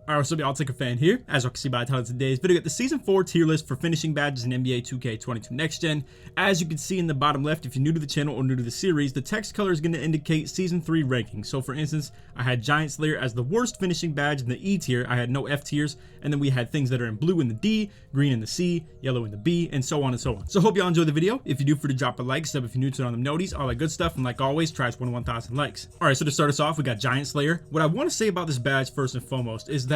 Alright, what's up y'all, LakerFan here. As you can see by the title of today's video, got the Season 4 tier list for finishing badges in NBA 2K22 Next Gen. As you can see in the bottom left, if you're new to the channel or new to the series, the text color is going to indicate Season 3 ranking. So for instance, I had Giant Slayer as the worst finishing badge in the E tier, I had no F tiers, and then we had things that are in blue in the D, green in the C, yellow in the B, and so on and so on. So hope y'all enjoy the video. If you do, feel to drop a like, sub if you're new to it on them noties, all that good stuff, and like always, try to 1,000 likes. Alright, so to start us off, we got Giant Slayer. What I want to say about this badge first and foremost is that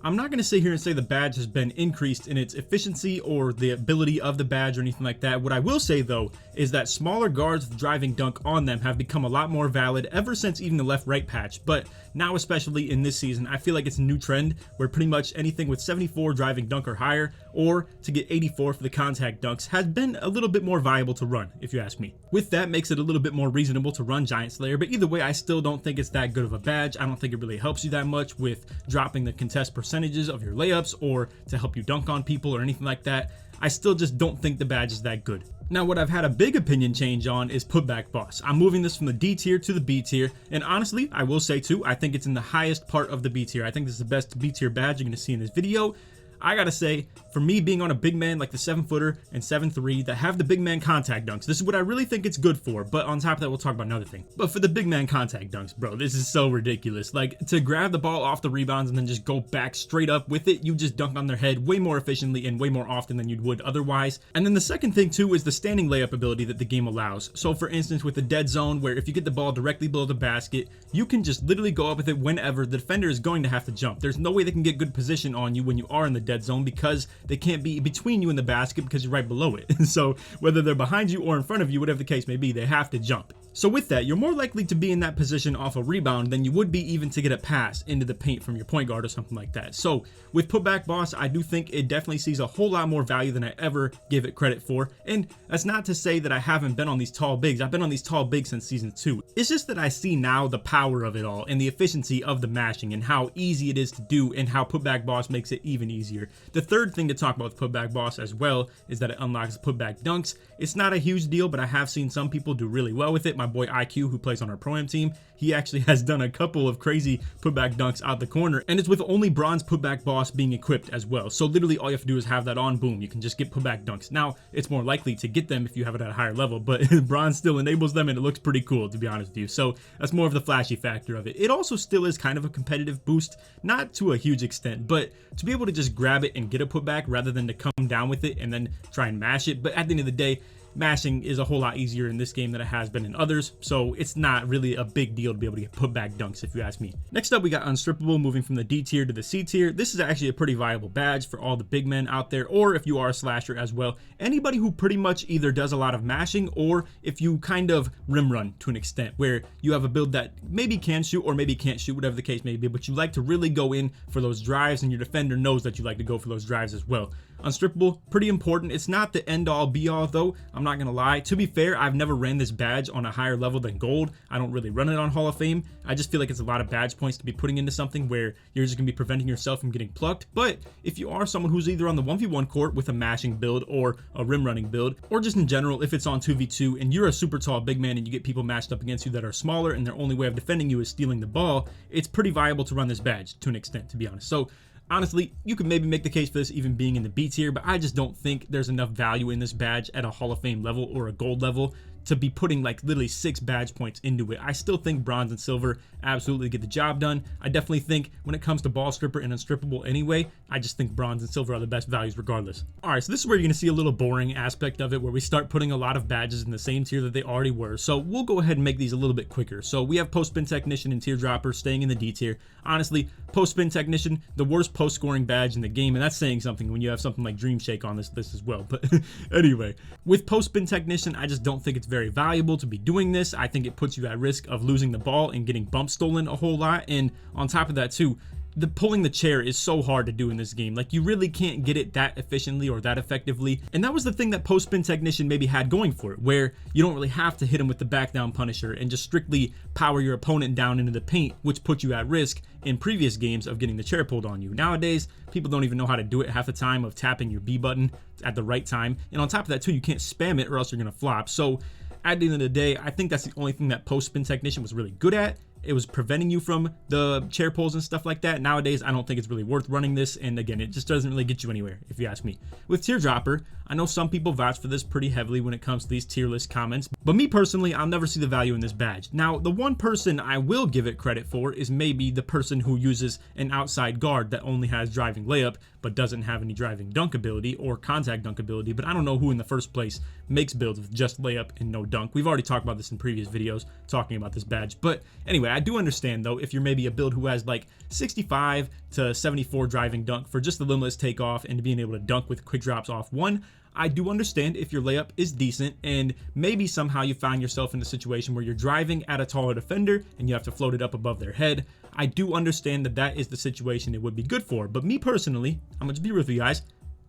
I'm not going to sit here and say the badge has been increased in its efficiency or the ability of the badge or anything like that. What I will say though is that smaller guards with driving dunk on them have become a lot more valid ever since even the left-right patch, but now especially in this season I feel like it's a new trend where pretty much anything with 74 driving dunk or higher, or to get 84 for the contact dunks, has been a little bit more viable to run, if you ask me. With that, makes it a little bit more reasonable to run Giant Slayer, but either way I still don't think it's that good of a badge. I don't think it really helps you that much with dropping the contest percentages of your layups or to help you dunk on people or anything like that. I still just don't think the badge is that good. Now what I've had a big opinion change on is Putback Boss. I'm moving this from the D tier to the B tier, and honestly I will say too, I think it's in the highest part of the B tier. I think this is the best B tier badge you're going to see in this video. I gotta say, for me being on a big man like the 7-footer and 7'3" that have the big man contact dunks, this is what I really think it's good for, but on top of that we'll talk about another thing. But for the big man contact dunks, bro, this is so ridiculous. Like, to grab the ball off the rebounds and then just go back straight up with it, you just dunk on their head way more efficiently and way more often than you would otherwise. And then the second thing too is the standing layup ability that the game allows. So for instance with the dead zone, where if you get the ball directly below the basket, you can just literally go up with it whenever. The defender is going to have to jump. There's no way they can get good position on you when you are in the dead zone, because they can't be between you and the basket because you're right below it. So whether they're behind you or in front of you, whatever the case may be, they have to jump. So with that, you're more likely to be in that position off a rebound than you would be even to get a pass into the paint from your point guard or something like that. So with Putback Boss, I do think it definitely sees a whole lot more value than I ever give it credit for. And that's not to say that I haven't been on these tall bigs. I've been on these tall bigs since Season 2. It's just that I see now the power of it all and the efficiency of the mashing and how easy it is to do, and how Putback Boss makes it even easier. The third thing to talk about with Putback Boss as well is that it unlocks putback dunks. It's not a huge deal, but I have seen some people do really well with it. My boy IQ, who plays on our Pro-Am team, he actually has done a couple of crazy putback dunks out the corner, and it's with only bronze Putback Boss being equipped as well. So literally all you have to do is have that on, boom, you can just get putback dunks. Now it's more likely to get them if you have it at a higher level, but bronze still enables them and it looks pretty cool, to be honest with you. So that's more of the flashy factor of it. It also still is kind of a competitive boost, not to a huge extent, but to be able to just grab it and get a putback rather than to come down with it and then try and mash it. But at the end of the day, mashing is a whole lot easier in this game than it has been in others, so it's not really a big deal to be able to get putback dunks if you ask me. Next up we got Unstrippable, moving from the D tier to the C tier. This is actually a pretty viable badge for all the big men out there, or if you are a slasher as well, anybody who pretty much either does a lot of mashing, or if you kind of rim run to an extent where you have a build that maybe can shoot or maybe can't shoot, whatever the case may be, but you like to really go in for those drives and your defender knows that you like to go for those drives as well. Unstrippable, pretty important. It's not the end all be all though, I'm not gonna lie. To be fair, I've never ran this badge on a higher level than gold. I don't really run it on Hall of Fame. I just feel like it's a lot of badge points to be putting into something where you're just gonna be preventing yourself from getting plucked. But if you are someone who's either on the 1v1 court with a mashing build or a rim running build, or just in general if it's on 2v2 and you're a super tall big man and you get people matched up against you that are smaller and their only way of defending you is stealing the ball, it's pretty viable to run this badge to an extent, to be honest. So honestly, you could maybe make the case for this even being in the B tier, but I just don't think there's enough value in this badge at a Hall of Fame level or a gold level to be putting like literally 6 badge points into it. I still think bronze and silver absolutely get the job done. I definitely think when it comes to ball stripper and unstrippable anyway, I just think bronze and silver are the best values regardless. Alright, so this is where you're going to see a little boring aspect of it, where we start putting a lot of badges in the same tier that they already were. So we'll go ahead and make these a little bit quicker. So we have post spin technician and teardropper staying in the D tier. Honestly, post spin technician, the worst post scoring badge in the game, and that's saying something when you have something like Dream Shake on this list as well. But anyway, with post spin technician, I just don't think it's very valuable to be doing this. I think it puts you at risk of losing the ball and getting bump stolen a whole lot, and on top of that too, the pulling the chair is so hard to do in this game. Like, you really can't get it that efficiently or that effectively, and that was the thing that post spin technician maybe had going for it, where you don't really have to hit him with the back down punisher and just strictly power your opponent down into the paint, which put you at risk in previous games of getting the chair pulled on you. Nowadays people don't even know how to do it half the time, of tapping your B button at the right time, and on top of that too, you can't spam it or else you're gonna flop. So at the end of the day, I think that's the only thing that post spin technician was really good at, it was preventing you from the chair pulls and stuff like that. Nowadays, I don't think it's really worth running this, and again, it just doesn't really get you anywhere, if you ask me. With Teardropper, I know some people vouch for this pretty heavily when it comes to these tier list comments, but me personally, I'll never see the value in this badge. Now, the one person I will give it credit for is maybe the person who uses an outside guard that only has driving layup, but doesn't have any driving dunk ability or contact dunk ability, but I don't know who in the first place makes builds with just layup and no dunk. We've already talked about this in previous videos talking about this badge, but anyway, I do understand though if you're maybe a build who has like 65 to 74 driving dunk for just the limitless takeoff and being able to dunk with quick drops off one. I do understand if your layup is decent and maybe somehow you find yourself in a situation where you're driving at a taller defender and you have to float it up above their head. I do understand that that is the situation it would be good for, but me personally, I'm gonna just be real with you guys,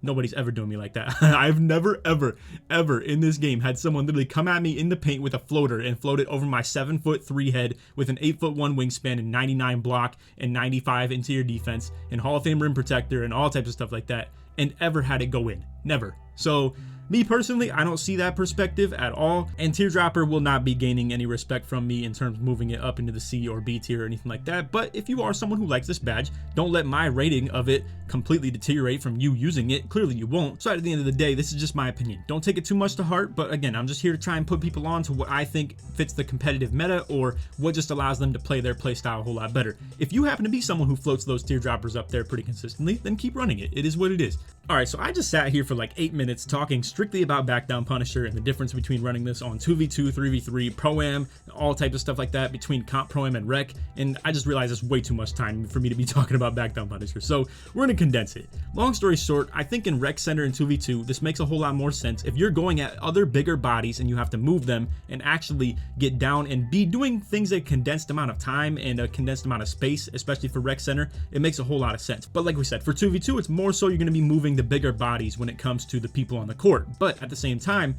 nobody's ever doing me like that. I've never, ever in this game had someone literally come at me in the paint with a floater and float it over my 7'3" head with an 8'1" wingspan and 99 block and 95 interior defense and Hall of Fame rim protector and all types of stuff like that and ever had it go in. Never. So me personally, I don't see that perspective at all, and Teardropper will not be gaining any respect from me in terms of moving it up into the C or B tier or anything like that. But if you are someone who likes this badge, don't let my rating of it completely deteriorate from you using it. Clearly you won't. So at the end of the day, this is just my opinion. Don't take it too much to heart, but again, I'm just here to try and put people on to what I think fits the competitive meta or what just allows them to play their play style a whole lot better. If you happen to be someone who floats those Teardroppers up there pretty consistently, then keep running it. It is what it is. All right, so I just sat here for like 8 minutes talking strictly about backdown Punisher and the difference between running this on 2v2, 3v3, Pro-Am, all types of stuff like that between Comp, Pro-Am, and Rec, and I just realized it's way too much time for me to be talking about backdown Punisher, so we're gonna condense it. Long story short, I think in Rec Center and 2v2, this makes a whole lot more sense if you're going at other bigger bodies and you have to move them and actually get down and be doing things at a condensed amount of time and a condensed amount of space, especially for Rec Center. It makes a whole lot of sense. But like we said, for 2v2, it's more so you're gonna be moving the bigger bodies when it comes to the people on the court. But at the same time,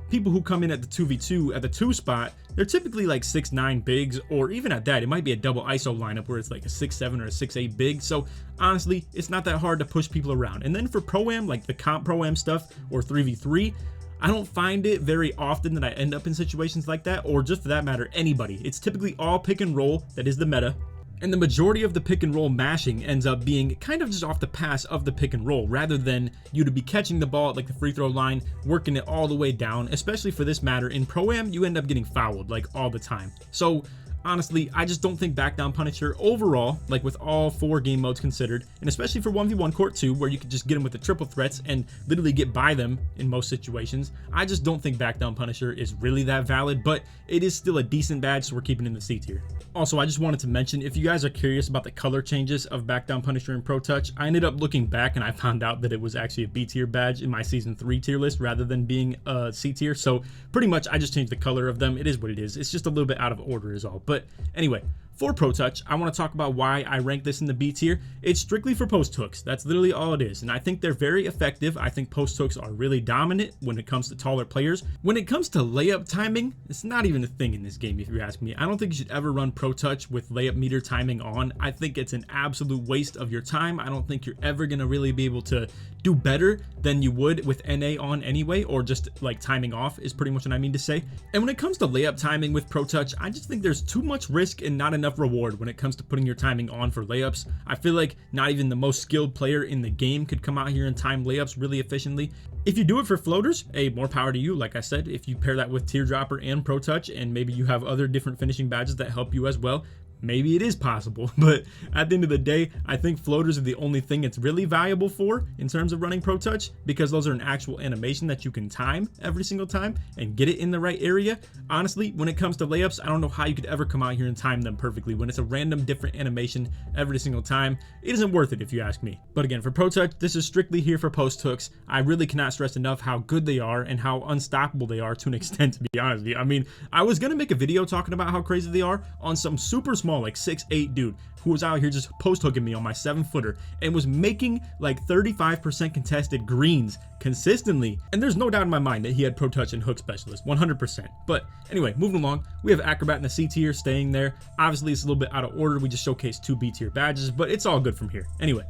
people who come in at the 2v2 at the 2 spot, they're typically like 6'9" bigs, or even at that, it might be a double ISO lineup where it's like a 6'7" or a 6'8" big. So honestly, it's not that hard to push people around. And then for Pro-Am, like the Comp Pro-Am stuff or 3v3, I don't find it very often that I end up in situations like that, or just for that matter, anybody. It's typically all pick and roll that is the meta. And the majority of the pick and roll mashing ends up being kind of just off the pass of the pick and roll, rather than you to be catching the ball at like the free throw line, working it all the way down. Especially for this matter, in Pro-Am, you end up getting fouled like all the time. So honestly, I just don't think backdown Punisher overall, like with all 4 game modes considered, and especially for 1v1 Court 2, where you can just get them with the triple threats and literally get by them in most situations, I just don't think backdown Punisher is really that valid, but it is still a decent badge, so we're keeping it in the C tier. Also, I just wanted to mention, if you guys are curious about the color changes of backdown Punisher and Pro Touch, I ended up looking back and I found out that it was actually a B tier badge in my season 3 tier list rather than being a C tier, so pretty much I just changed the color of them. It is what it is. It's just a little bit out of order is all. But anyway, for Pro Touch, I want to talk about why I rank this in the B tier. It's strictly for post hooks. That's literally all it is. And I think they're very effective. I think post hooks are really dominant when it comes to taller players. When it comes to layup timing, it's not even a thing in this game, if you ask me. I don't think you should ever run Pro Touch with layup meter timing on. I think it's an absolute waste of your time. I don't think you're ever going to really be able to do better than you would with NA on anyway, or just like timing off is pretty much what I mean to say. And when it comes to layup timing with Pro Touch, I just think there's too much risk and not enough reward when it comes to putting your timing on for layups. I feel like not even the most skilled player in the game could come out here and time layups really efficiently. If you do it for floaters, hey, more power to you. Like I said, if you pair that with Teardropper and Pro Touch, and maybe you have other different finishing badges that help you as well, maybe it is possible. But at the end of the day, I think floaters are the only thing it's really valuable for in terms of running Pro Touch, because those are an actual animation that you can time every single time and get it in the right area. Honestly, when it comes to layups, I don't know how you could ever come out here and time them perfectly when it's a random different animation every single time. It isn't worth it if you ask me. But again, for Pro Touch, this is strictly here for post hooks. I really cannot stress enough how good they are and how unstoppable they are to an extent, to be honest with you. I mean, I was gonna make a video talking about how crazy they are on some super small, like 6'8" dude who was out here just post hooking me on my 7-footer and was making like 35% contested greens consistently. And there's no doubt in my mind that he had Pro Touch and hook specialist, 100%. But anyway, moving along, we have acrobat in the C tier staying there. Obviously, it's a little bit out of order. We just showcased 2 B tier badges, but it's all good from here. Anyway,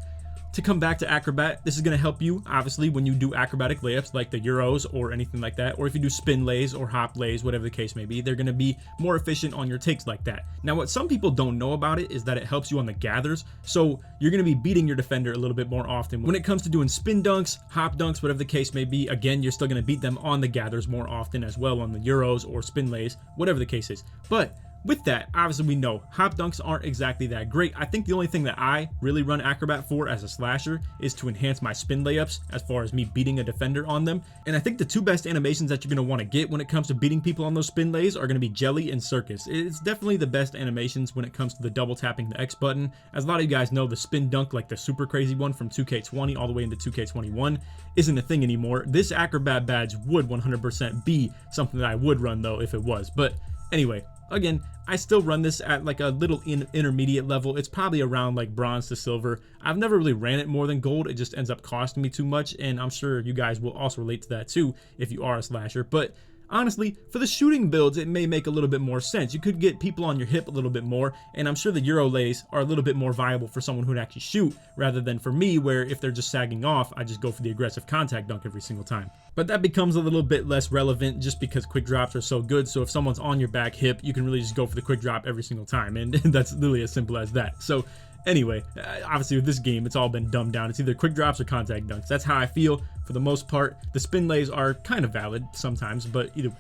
To come back to acrobat, this is going to help you obviously when you do acrobatic layups like the Euros or anything like that, or if you do spin lays or hop lays, whatever the case may be, they're going to be more efficient on your takes like that. Now what some people don't know about it is that it helps you on the gathers, so you're going to be beating your defender a little bit more often. When it comes to doing spin dunks, hop dunks, whatever the case may be, again, you're still going to beat them on the gathers more often as well on the Euros or spin lays, whatever the case is. But with that, obviously we know hop dunks aren't exactly that great. I think the only thing that I really run acrobat for as a slasher is to enhance my spin layups as far as me beating a defender on them. And I think the two best animations that you're going to want to get when it comes to beating people on those spin lays are going to be Jelly and Circus. It's definitely the best animations when it comes to the double tapping the X button. As a lot of you guys know, the spin dunk, like the super crazy one from 2K20 all the way into 2K21, isn't a thing anymore. This acrobat badge would 100% be something that I would run though if it was. But anyway, again, I still run this at like a little intermediate level. It's probably around like bronze to silver. I've never really ran it more than gold. It just ends up costing me too much, and I'm sure you guys will also relate to that too if you are a slasher. But honestly, for the shooting builds, it may make a little bit more sense. You could get people on your hip a little bit more, and I'm sure the Euro lays are a little bit more viable for someone who'd actually shoot, rather than for me, where if they're just sagging off, I just go for the aggressive contact dunk every single time. But that becomes a little bit less relevant just because quick drops are so good. So if someone's on your back hip, you can really just go for the quick drop every single time, and that's literally as simple as that. So anyway, obviously with this game, it's all been dumbed down. It's either quick drops or contact dunks. That's how I feel for the most part. The spin lays are kind of valid sometimes, but either way.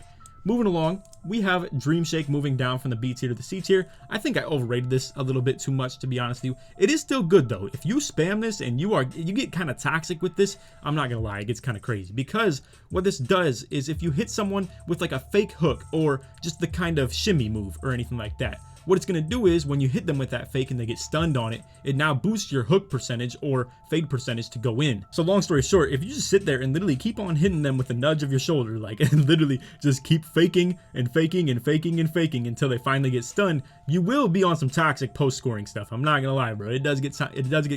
Moving along, we have Dream Shake moving down from the B tier to the C tier. I think I overrated this a little bit too much, to be honest with you. It is still good though. If you spam this and you get kind of toxic with this, I'm not gonna lie, it gets kind of crazy. Because what this does is if you hit someone with like a fake hook or just the kind of shimmy move or anything like that, what it's going to do is when you hit them with that fake and they get stunned on it, it now boosts your hook percentage or fade percentage to go in. So long story short, if you just sit there and literally keep on hitting them with a nudge of your shoulder, like, and literally just keep faking and faking and faking and faking until they finally get stunned, you will be on some toxic post scoring stuff. I'm not gonna lie, bro. It does get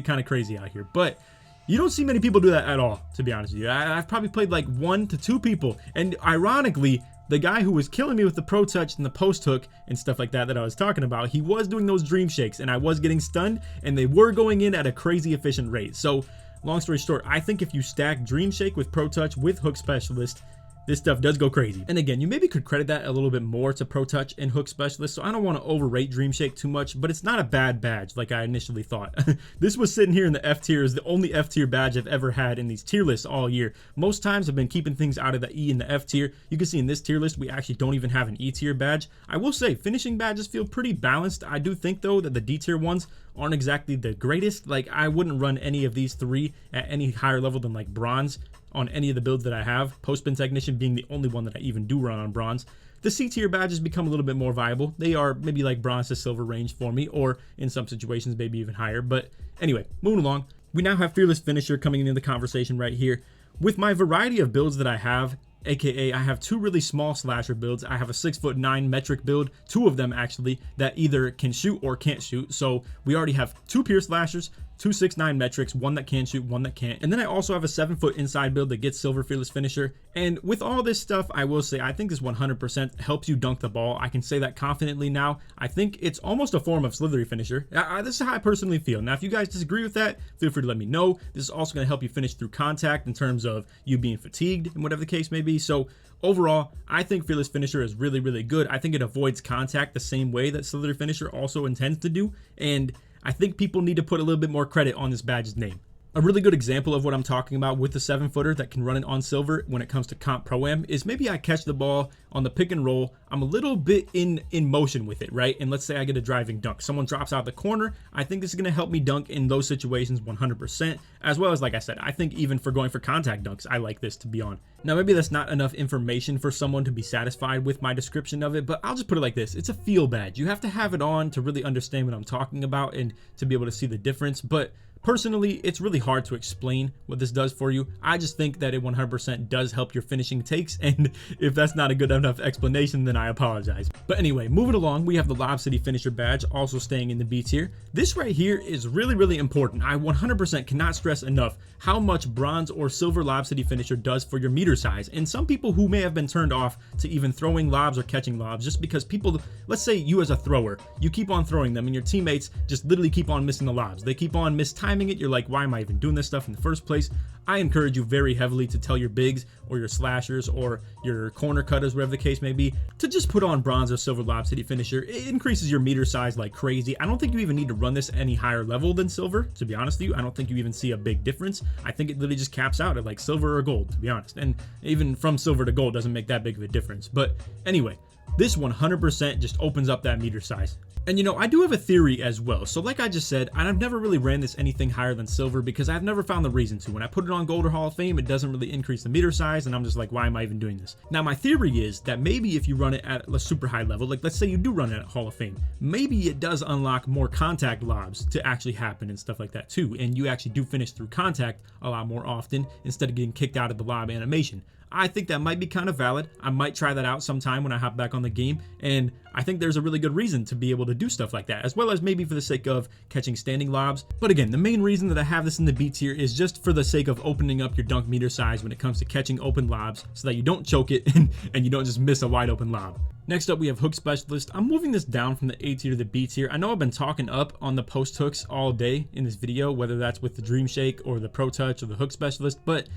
kind of crazy out here, but you don't see many people do that at all, to be honest with you. I've probably played like 1 to 2 people, and ironically, the guy who was killing me with the pro touch and the post hook and stuff like that I was talking about, he was doing those dream shakes and I was getting stunned and they were going in at a crazy efficient rate. So long story short, I think if you stack dream shake with pro touch with hook specialist, this stuff does go crazy. And again, you maybe could credit that a little bit more to Pro Touch and Hook Specialist, so I don't want to overrate Dream Shake too much, but it's not a bad badge like I initially thought. This was sitting here in the F tier, is the only F tier badge I've ever had in these tier lists all year. Most times I've been keeping things out of the E and the F tier. You can see in this tier list, we actually don't even have an E tier badge. I will say, finishing badges feel pretty balanced. I do think though that the D tier ones aren't exactly the greatest. Like, I wouldn't run any of these 3 at any higher level than like bronze on any of the builds that I have, Post-Spin Technician being the only one that I even do run on bronze. The C tier badges become a little bit more viable. They are maybe like bronze to silver range for me, or in some situations maybe even higher. But anyway, moving along, we now have Fearless Finisher coming into the conversation right here. With my variety of builds that I have, aka I have 2 really small slasher builds. I have a 6'9" metric build, 2 of them actually, that either can shoot or can't shoot. So we already have 2 pure slashers, 2 6'9" metrics, 1 that can shoot, 1 that can't. And then I also have a 7-foot inside build that gets silver Fearless Finisher. And with all this stuff, I will say, I think this 100% helps you dunk the ball. I can say that confidently now. I think it's almost a form of slithery finisher. This is how I personally feel. Now, if you guys disagree with that, feel free to let me know. This is also going to help you finish through contact in terms of you being fatigued and whatever the case may be. So overall, I think Fearless Finisher is really, really good. I think it avoids contact the same way that Slithery Finisher also intends to do. And I think people need to put a little bit more credit on this badge's name. A really good example of what I'm talking about with the 7-footer that can run it on silver when it comes to comp pro-am is maybe I catch the ball on the pick and roll. I'm a little bit in motion with it, right? And let's say I get a driving dunk. Someone drops out the corner. I think this is going to help me dunk in those situations 100%. As well as, like I said, I think even for going for contact dunks, I like this to be on. Now, maybe that's not enough information for someone to be satisfied with my description of it, but I'll just put it like this. It's a feel badge. You have to have it on to really understand what I'm talking about and to be able to see the difference. But personally, it's really hard to explain what this does for you. I just think that it 100% does help your finishing takes, and if that's not a good enough explanation, then I apologize. But anyway, moving along, we have the Lob City Finisher badge also staying in the B tier. This right here is really, really important. I 100% cannot stress enough how much bronze or silver Lob City Finisher does for your meter size. And some people who may have been turned off to even throwing lobs or catching lobs just because people, let's say you as a thrower, you keep on throwing them and your teammates just literally keep on missing the lobs. They keep on mistiming timing it, you're like, why am I even doing this stuff in the first place? I encourage you very heavily to tell your bigs or your slashers or your corner cutters, whatever the case may be, to just put on bronze or silver lob city finisher. It increases your meter size like crazy. I don't think you even need to run this any higher level than silver, to be honest with you. I don't think you even see a big difference. I think it literally just caps out at like silver or gold, to be honest. And even from silver to gold doesn't make that big of a difference. But anyway, this 100% just opens up that meter size. And you know, I do have a theory as well. So like I just said, I've never really ran this anything higher than silver because I've never found the reason to. When I put it on gold or Hall of Fame, it doesn't really increase the meter size, and I'm just like, why am I even doing this? Now, my theory is that maybe if you run it at a super high level, like let's say you do run it at Hall of Fame, maybe it does unlock more contact lobs to actually happen and stuff like that too. And you actually do finish through contact a lot more often instead of getting kicked out of the lob animation. I think that might be kind of valid. I might try that out sometime when I hop back on the game, and I think there's a really good reason to be able to do stuff like that, as well as maybe for the sake of catching standing lobs. But again, the main reason that I have this in the B tier is just for the sake of opening up your dunk meter size when it comes to catching open lobs, so that you don't choke it and you don't just miss a wide open lob. Next up, we have Hook Specialist. I'm moving this down from the A tier to the B tier. I know I've been talking up on the post hooks all day in this video, whether that's with the Dream Shake or the Pro Touch or the Hook Specialist, but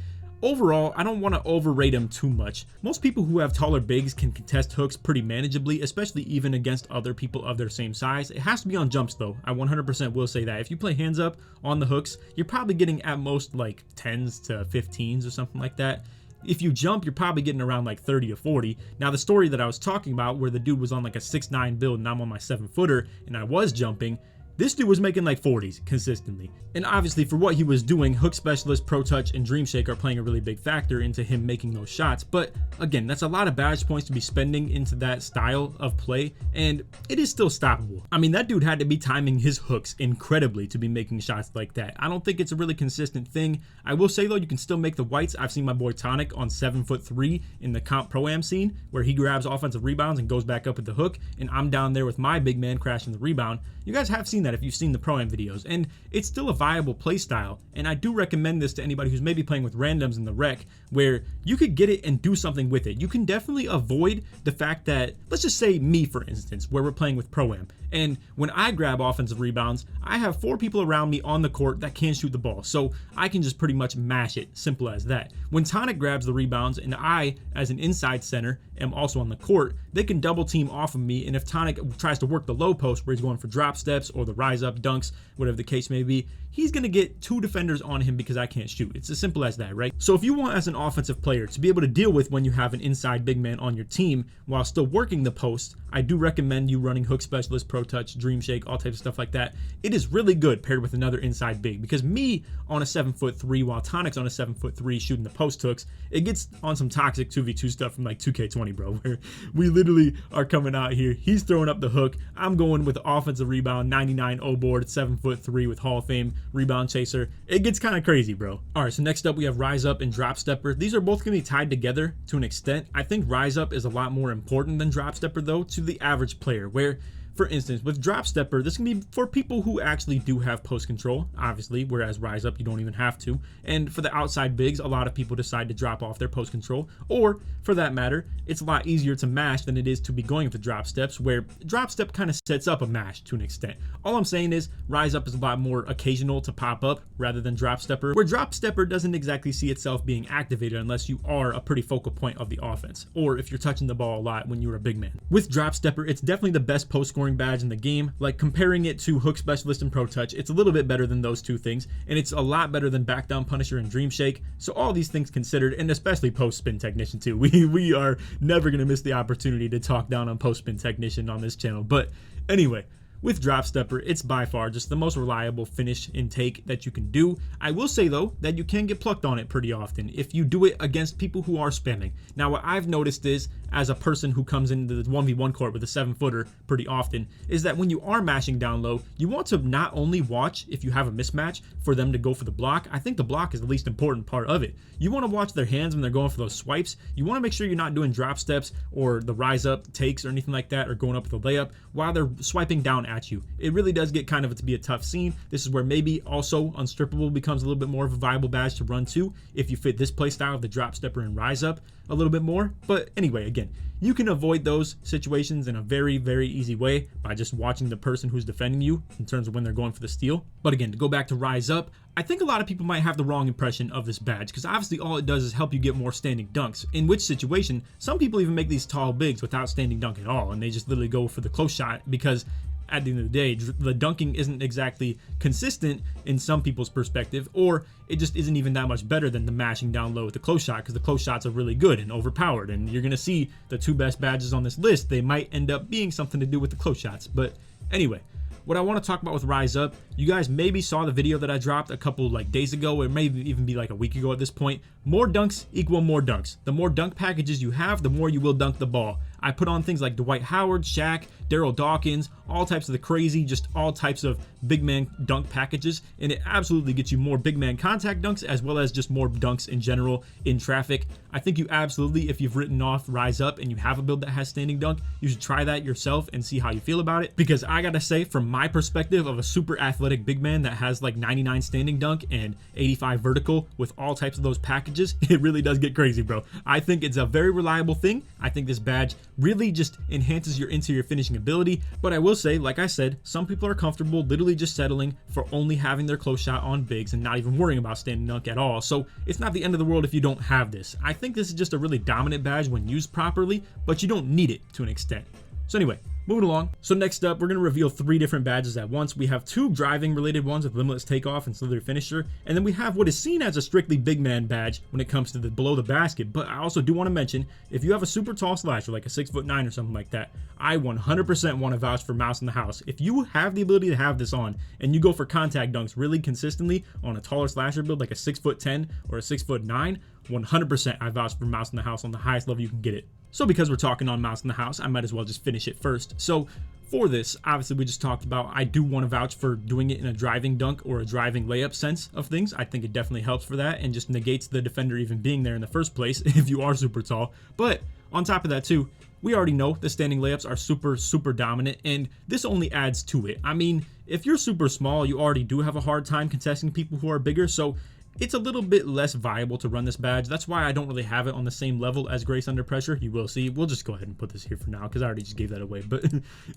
overall, I don't want to overrate him too much. Most people who have taller bigs can contest hooks pretty manageably, especially even against other people of their same size. It has to be on jumps though. I 100% will say that. If you play hands up on the hooks, you're probably getting at most like 10s to 15s or something like that. If you jump, you're probably getting around like 30 to 40. Now, the story that I was talking about where the dude was on like a 6'9" build and I'm on my 7-footer and I was jumping, this dude was making like 40s consistently. And obviously for what he was doing, Hook Specialist, Pro Touch, and Dream Shake are playing a really big factor into him making those shots. But again, that's a lot of badge points to be spending into that style of play, and it is still stoppable. I mean, that dude had to be timing his hooks incredibly to be making shots like that. I don't think it's a really consistent thing. I will say though, you can still make the whites. I've seen my boy Tonic on 7'3" in the comp pro-am scene where he grabs offensive rebounds and goes back up at the hook, and I'm down there with my big man crashing the rebound. You guys have seen that if you've seen the pro-am videos, and it's still a viable play style. And I do recommend this to anybody who's maybe playing with randoms in the rec, where you could get it and do something with it. You can definitely avoid the fact that, let's just say me for instance, where we're playing with pro-am, and when I grab offensive rebounds, I have 4 people around me on the court that can shoot the ball, so I can just pretty much mash it, simple as that. When Tonic grabs the rebounds and I, as an inside center, am also on the court, they can double team off of me, and if Tonic tries to work the low post where he's going for drop steps or the rise up dunks, whatever the case may be, he's going to get 2 defenders on him because I can't shoot. It's as simple as that, right? So if you want as an offensive player to be able to deal with when you have an inside big man on your team while still working the post, I do recommend you running Hook Specialist, Pro Touch, Dream Shake, all types of stuff like that. It is really good paired with another inside big, because me on a 7'3" while Tonic's on a 7'3" shooting the post hooks, it gets on some toxic 2v2 stuff from like 2K20, bro, where we literally are coming out here. He's throwing up the hook. I'm going with the offensive rebound, 99 O board, 7'3" with Hall of Fame rebound chaser. It gets kind of crazy, bro. All right, so next up we have Rise Up and Drop Stepper. These are both going to be tied together to an extent. I think Rise Up is a lot more important than Drop Stepper though to the average player, where for instance, with Drop Stepper, this can be for people who actually do have post control, obviously, whereas Rise Up, you don't even have to. And for the outside bigs, a lot of people decide to drop off their post control, or for that matter, it's a lot easier to mash than it is to be going with the drop steps, where drop step kind of sets up a mash to an extent. All I'm saying is Rise Up is a lot more occasional to pop up rather than Drop Stepper, where Drop Stepper doesn't exactly see itself being activated unless you are a pretty focal point of the offense, or if you're touching the ball a lot when you're a big man. With Drop Stepper, it's definitely the best post scoring badge in the game. Like comparing it to Hook Specialist and Pro Touch, it's a little bit better than those two things, and it's a lot better than Backdown Punisher and Dream Shake. So all these things considered, and especially Post Spin Technician too. We are never gonna miss the opportunity to talk down on Post Spin Technician on this channel. But anyway, with Drop Stepper, it's by far just the most reliable finish intake that you can do. I will say though that you can get plucked on it pretty often if you do it against people who are spamming. Now what I've noticed is, as a person who comes into the 1v1 court with a 7-footer pretty often, is that when you are mashing down low, you want to not only watch if you have a mismatch for them to go for the block. I think the block is the least important part of it. You want to watch their hands when they're going for those swipes. You want to make sure you're not doing drop steps or the rise up takes or anything like that, or going up with a layup while they're swiping down at you. It really does get kind of to be a tough scene. This is where maybe also unstrippable becomes a little bit more of a viable badge to run to if you fit this playstyle of the dropstepper and rise up a little bit more. But anyway, again, you can avoid those situations in a very, very easy way by just watching the person who's defending you in terms of when they're going for the steal. But again, to go back to rise up, I think a lot of people might have the wrong impression of this badge because obviously all it does is help you get more standing dunks, in which situation some people even make these tall bigs without standing dunk at all, and they just literally go for the close shot because at the end of the day, the dunking isn't exactly consistent in some people's perspective, or it just isn't even that much better than the mashing down low with the close shot because the close shots are really good and overpowered. And you're going to see the two best badges on this list, they might end up being something to do with the close shots. But anyway, what I want to talk about with Rise Up, you guys maybe saw the video that I dropped a couple days ago, or maybe even be like a week ago at this point. More dunks equal more dunks. The more dunk packages you have, the more you will dunk the ball. I put on things like Dwight Howard, Shaq, Daryl Dawkins, all types of the crazy, just all types of big man dunk packages, and it absolutely gets you more big man contact dunks as well as just more dunks in general in traffic. I think you absolutely, if you've written off Rise Up and you have a build that has standing dunk, you should try that yourself and see how you feel about it, because I gotta say, from my perspective of a super athletic big man that has like 99 standing dunk and 85 vertical with all types of those packages, it really does get crazy, bro. I think it's a very reliable thing. I think this badge really just enhances your interior finishing ability, but I will say, like I said, some people are comfortable literally just settling for only having their close shot on bigs and not even worrying about standing dunk at all. So it's not the end of the world if you don't have this. I think this is just a really dominant badge when used properly, but you don't need it to an extent. So anyway, moving along. So next up, we're going to reveal 3 different badges at once. We have 2 driving related ones with limitless takeoff and slithery finisher, and then we have what is seen as a strictly big man badge when it comes to the below the basket. But I also do want to mention, if you have a super tall slasher like a 6'9" or something like that, I 100% want to vouch for Mouse in the House. If you have the ability to have this on and you go for contact dunks really consistently on a taller slasher build like a 6'10" or a 6'9", 100% I vouch for Mouse in the House on the highest level you can get it. So because we're talking on Mouse in the House, I might as well just finish it first. So for this, obviously we just talked about, I do want to vouch for doing it in a driving dunk or a driving layup sense of things. I think it definitely helps for that and just negates the defender even being there in the first place if you are super tall. But on top of that too, we already know the standing layups are super dominant, and this only adds to it. I mean, if you're super small, you already do have a hard time contesting people who are bigger, so it's a little bit less viable to run this badge. That's why I don't really have it on the same level as Grace Under Pressure. You will see. We'll just go ahead and put this here for now because I already just gave that away. But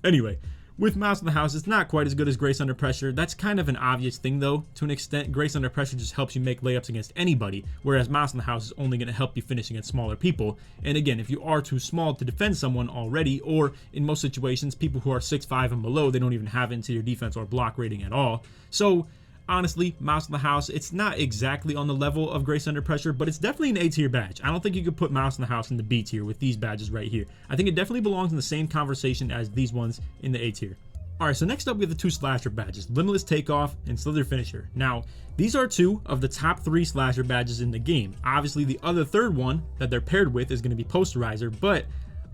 anyway, with Mouse in the House, it's not quite as good as Grace Under Pressure. That's kind of an obvious thing though, to an extent. Grace Under Pressure just helps you make layups against anybody, whereas Mouse in the House is only going to help you finish against smaller people. And again, if you are too small to defend someone already, or in most situations, people who are 6'5" and below, they don't even have interior defense or block rating at all. So honestly, Mouse in the House, it's not exactly on the level of Grace Under Pressure, but it's definitely an A tier badge. I don't think you could put Mouse in the House in the B tier with these badges right here. I think it definitely belongs in the same conversation as these ones in the A tier. Alright, so next up we have the 2 slasher badges, Limitless Takeoff and Slithery Finisher. Now, these are 2 of the top 3 slasher badges in the game. Obviously, the other third one that they're paired with is going to be Posterizer, but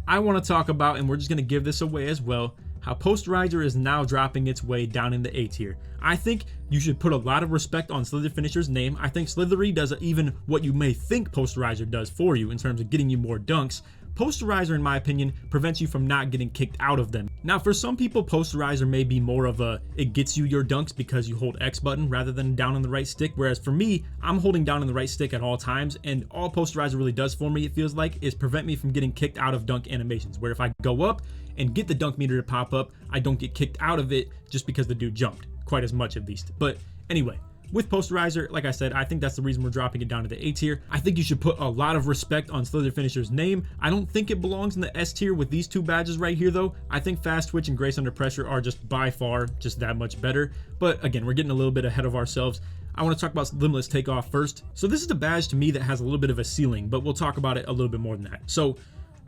I want to talk about, and we're just going to give this away as well, how Posterizer is now dropping its way down in the A tier. I think you should put a lot of respect on Slithery Finisher's name. I think Slithery does even what you may think Posterizer does for you in terms of getting you more dunks. Posterizer, in my opinion, prevents you from not getting kicked out of them. Now, for some people, Posterizer may be more of a, it gets you your dunks because you hold X button rather than down on the right stick, whereas for me, I'm holding down on the right stick at all times, and all Posterizer really does for me, it feels like, is prevent me from getting kicked out of dunk animations, where if I go up and get the dunk meter to pop up, I don't get kicked out of it just because the dude jumped, quite as much at least. But anyway, with Posterizer, like I said, I think that's the reason we're dropping it down to the A tier. I think you should put a lot of respect on Slithery Finisher's name. I don't think it belongs in the S tier with these 2 badges right here though. I think Fast Twitch and Grace Under Pressure are just by far just that much better. But again, we're getting a little bit ahead of ourselves. I want to talk about Limitless Takeoff first. So this is a badge to me that has a little bit of a ceiling, but we'll talk about it a little bit more than that. So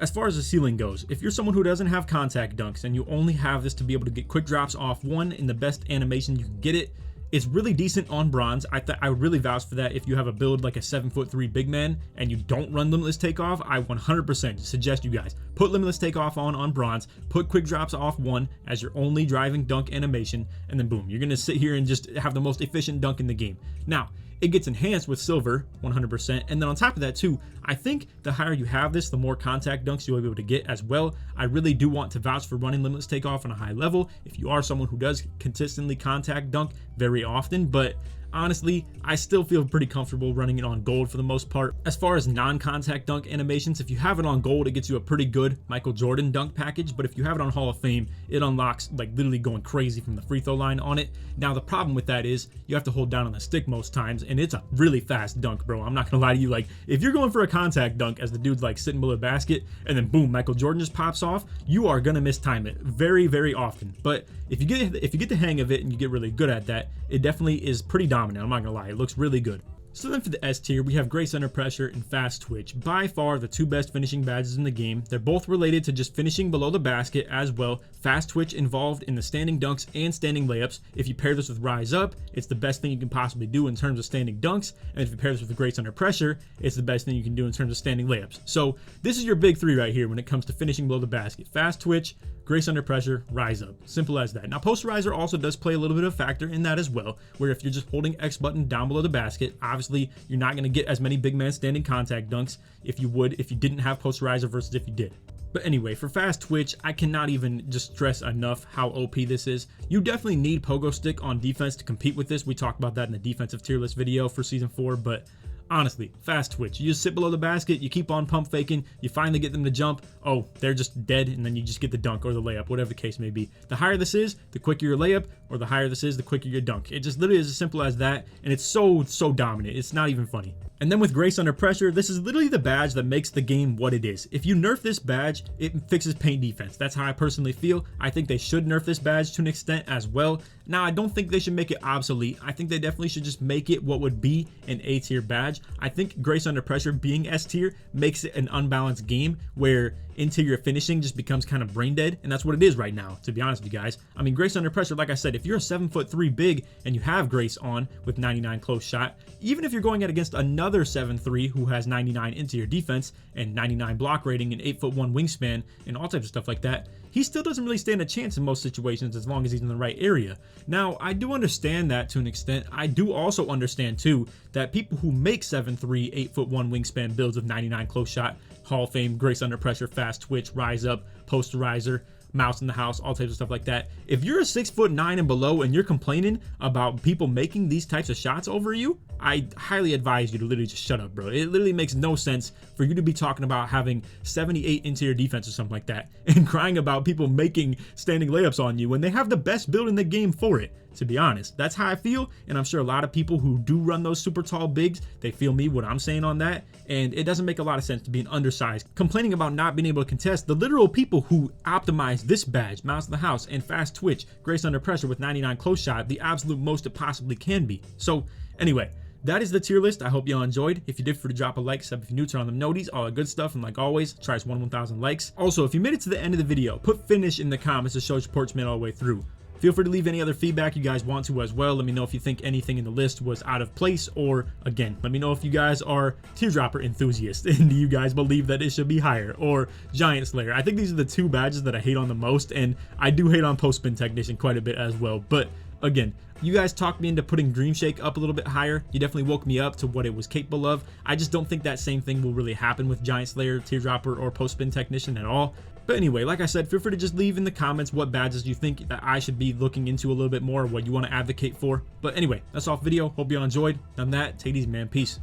as far as the ceiling goes, if you're someone who doesn't have contact dunks and you only have this to be able to get quick drops off one in the best animation you can get it, it's really decent on bronze. I would really vouch for that if you have a build like a 7'3" big man and you don't run Limitless Takeoff. I 100% suggest you guys put Limitless Takeoff on bronze, put quick drops off one as your only driving dunk animation, and then boom, you're gonna sit here and just have the most efficient dunk in the game. Now, it gets enhanced with silver 100%. And then on top of that too, I think the higher you have this, the more contact dunks you'll be able to get as well. I really do want to vouch for running limitless takeoff on a high level if you are someone who does consistently contact dunk very often, but honestly, I still feel pretty comfortable running it on gold for the most part. As far as non-contact dunk animations, if you have it on gold, it gets you a pretty good Michael Jordan dunk package, but if you have it on Hall of Fame, it unlocks like literally going crazy from the free throw line on it. Now the problem with that is you have to hold down on the stick most times, and it's a really fast dunk, bro. I'm not gonna lie to you, like if you're going for a contact dunk as the dude's like sitting below the basket and then boom, Michael Jordan just pops off, you are gonna mistime it very, very often. But if you get the hang of it and you get really good at that, it definitely is pretty dominant. I'm not gonna lie, it looks really good. So then for the S tier, we have Grace Under Pressure and Fast Twitch. By far the two best finishing badges in the game. They're both related to just finishing below the basket as well. Fast Twitch involved in the standing dunks and standing layups. If you pair this with Rise Up, it's the best thing you can possibly do in terms of standing dunks. And if you pair this with Grace Under Pressure, it's the best thing you can do in terms of standing layups. So this is your big three right here when it comes to finishing below the basket. Fast Twitch, Grace Under Pressure, Rise Up. Simple as that. Now posterizer also does play a little bit of a factor in that as well, where if you're just holding X button down below the basket, obviously you're not going to get as many big man standing contact dunks if you would if you didn't have posterizer versus if you did. But anyway, for Fast Twitch, I cannot even just stress enough how OP this is. You definitely need pogo stick on defense to compete with this. We talked about that in the defensive tier list video for season 4, but honestly, Fast Twitch, you just sit below the basket, you keep on pump faking, you finally get them to jump, oh, they're just dead, and then you just get the dunk or the layup, whatever the case may be. The higher this is, the quicker your layup, or the higher this is, the quicker your dunk. It just literally is as simple as that, and it's so dominant. It's not even funny. And then with Grace Under Pressure, this is literally the badge that makes the game what it is. If you nerf this badge, it fixes paint defense. That's how I personally feel. I think they should nerf this badge to an extent as well. Now, I don't think they should make it obsolete. I think they definitely should just make it what would be an A tier badge. I think Grace Under Pressure being S tier makes it an unbalanced game where interior finishing just becomes kind of brain dead, and that's what it is right now, to be honest with you guys. I mean, Grace Under Pressure, like I said, if you're a 7'3" big and you have Grace on with 99 close shot, even if you're going out against another 7'3" who has 99 interior defense and 99 block rating and 8'1" wingspan and all types of stuff like that, he still doesn't really stand a chance in most situations as long as he's in the right area. Now, I do understand that to an extent. I do also understand too that people who make 7'3", 8'1" wingspan builds of 99 close shot, Hall of Fame, Grace Under Pressure, Fast Twitch, Rise Up, Posterizer, Mouse in the House, all types of stuff like that. If you're a 6'9" and below and you're complaining about people making these types of shots over you, I highly advise you to literally just shut up, bro. It literally makes no sense for you to be talking about having 78 interior defense or something like that and crying about people making standing layups on you when they have the best build in the game for it. To be honest, that's how I feel, and I'm sure a lot of people who do run those super tall bigs, they feel me what I'm saying on that, and it doesn't make a lot of sense to be an undersized complaining about not being able to contest the literal people who optimize this badge, Mouse in the House, and Fast Twitch, Grace Under Pressure with 99 close shot, the absolute most it possibly can be. So anyway, that is the tier list. I hope y'all enjoyed. If you did, feel free to drop a like, sub if you're new, turn on the noties, all that good stuff, and like always, try to 1,000 likes. Also, if you made it to the end of the video, put finish in the comments to show your support's made all the way through. Feel free to leave any other feedback you guys want to as well. Let me know if you think anything in the list was out of place, or again, let me know if you guys are teardropper enthusiasts and do you guys believe that it should be higher, or Giant Slayer. I think these are the two badges that I hate on the most, and I do hate on Post Spin Technician quite a bit as well. But again, you guys talked me into putting Dream Shake up a little bit higher. You definitely woke me up to what it was capable of. I just don't think that same thing will really happen with Giant Slayer, Teardropper, or Post Spin Technician at all. But anyway, like I said, feel free to just leave in the comments what badges you think that I should be looking into a little bit more, what you want to advocate for. But anyway, that's all for the video. Hope you all enjoyed. On that, take it easy, man. Peace.